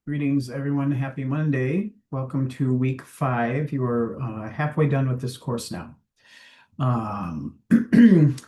Greetings, everyone. Happy Monday. Welcome to week 5. You are halfway done with this course now. Um,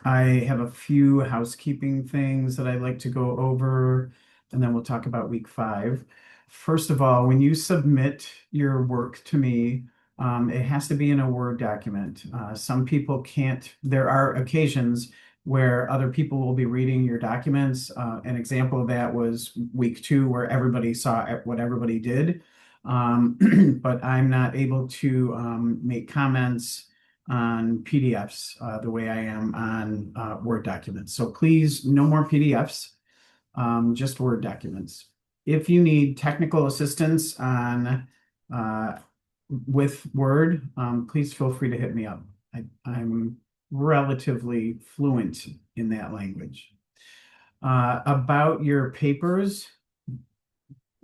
I have a few housekeeping things that I'd like to go over, and then we'll talk about week 5. First of all, when you submit your work to me, it has to be in a Word document. Some people can't, there are occasions where other people will be reading your documents. An example of that was week 2, where everybody saw what everybody did. But I'm not able to make comments on PDFs the way I am on Word documents. So please, no more PDFs, just Word documents. If you need technical assistance on with Word, please feel free to hit me up. I'm relatively fluent in that language. About your papers,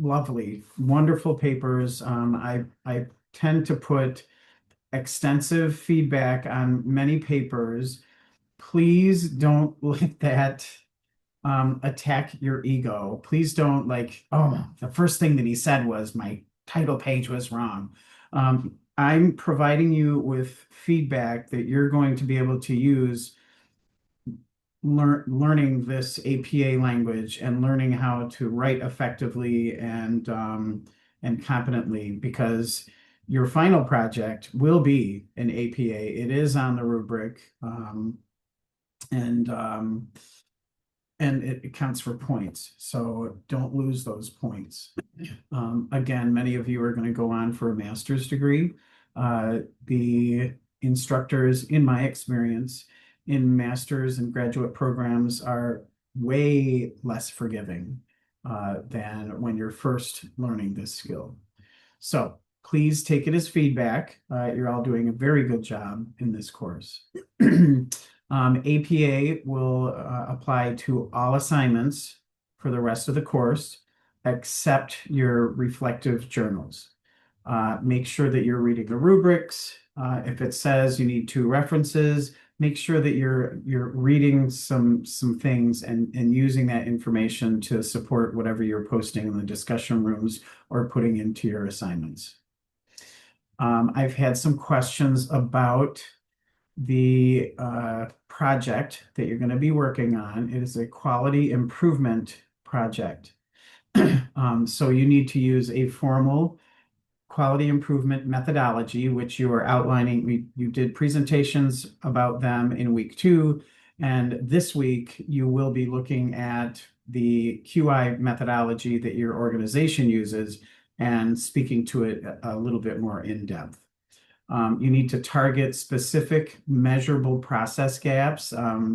lovely, wonderful papers. I tend to put extensive feedback on many papers. Please don't let that attack your ego. Please don't oh, the first thing that he said was my title page was wrong. I'm providing you with feedback that you're going to be able to use learning this APA language and learning how to write effectively and competently, because your final project will be an APA. It is on the rubric, and it counts for points. So don't lose those points. Again, many of you are going to go on for a master's degree. The instructors, in my experience, in master's and graduate programs are way less forgiving than when you're first learning this skill. So please take it as feedback. You're all doing a very good job in this course. APA will apply to all assignments for the rest of the course, except your reflective journals. Make sure that you're reading the rubrics. If it says you need 2 references, make sure that you're reading some things and using that information to support whatever you're posting in the discussion rooms or putting into your assignments. I've had some questions about the project that you're going to be working on. It is a quality improvement project. So you need to use a formal quality improvement methodology, which you are outlining. You did presentations about them in week 2, and this week you will be looking at the QI methodology that your organization uses and speaking to it a little bit more in depth. You need to target specific measurable process gaps.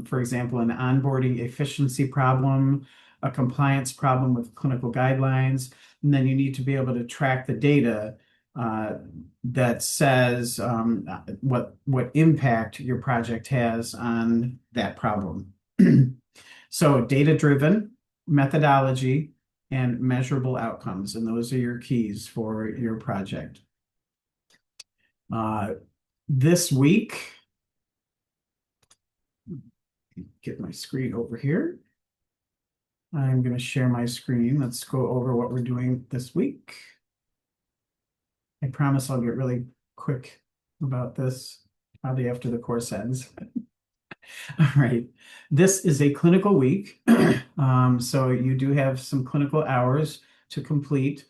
For example, an onboarding efficiency problem, a compliance problem with clinical guidelines, and then you need to be able to track the data that says what impact your project has on that problem. So data-driven methodology and measurable outcomes, and those are your keys for your project. This week, get my screen over here. I'm going to share my screen. Let's go over what we're doing this week. I promise I'll get really quick about this, probably after the course ends. All right. This is a clinical week. So you do have some clinical hours to complete.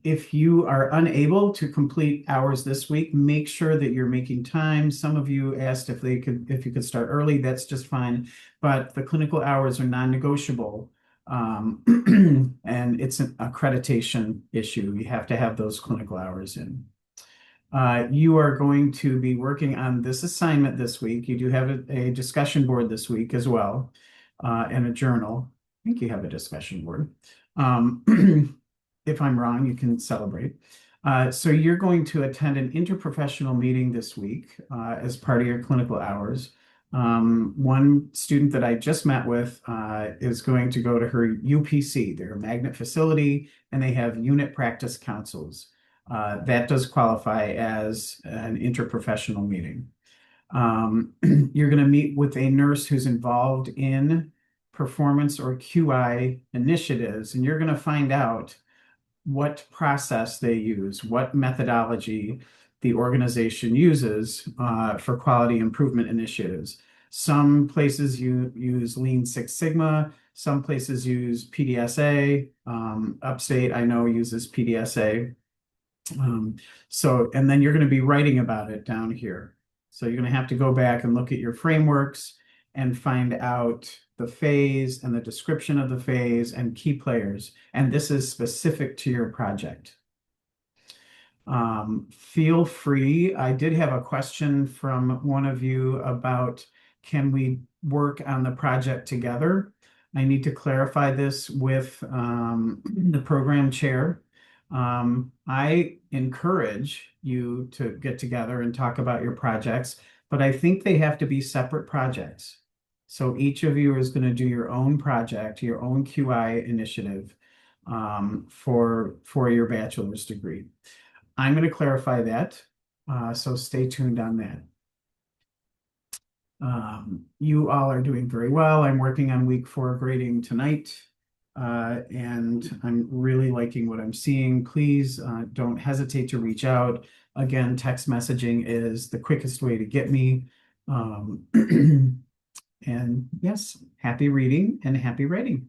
If you are unable to complete hours this week, make sure that you're making time. Some of you asked if you could start early. That's just fine. But the clinical hours are non-negotiable. And it's an accreditation issue. You have to have those clinical hours in. You are going to be working on this assignment this week. You do have a discussion board this week as well, and a journal. I think you have a discussion board. If I'm wrong, you can celebrate. So you're going to attend an interprofessional meeting this week as part of your clinical hours. One student that I just met with is going to go to her UPC, their magnet facility, and they have unit practice councils. That does qualify as an interprofessional meeting. You're going to meet with a nurse who's involved in performance or QI initiatives, and you're going to find out what process they use, what methodology the organization uses for quality improvement initiatives. Some places use Lean Six Sigma, some places use PDSA. Upstate, I know, uses PDSA. And then you're going to be writing about it down here. So you're going to have to go back and look at your frameworks and find out the phase and the description of the phase and key players. And this is specific to your project. Feel free. I did have a question from one of you about, can we work on the project together? I need to clarify this with the program chair. I encourage you to get together and talk about your projects, but I think they have to be separate projects. So each of you is going to do your own project, your own QI initiative for your bachelor's degree. I'm going to clarify that, so stay tuned on that. You all are doing very well. I'm working on week 4 grading tonight, and I'm really liking what I'm seeing. Please don't hesitate to reach out. Again, text messaging is the quickest way to get me. And yes, happy reading and happy writing.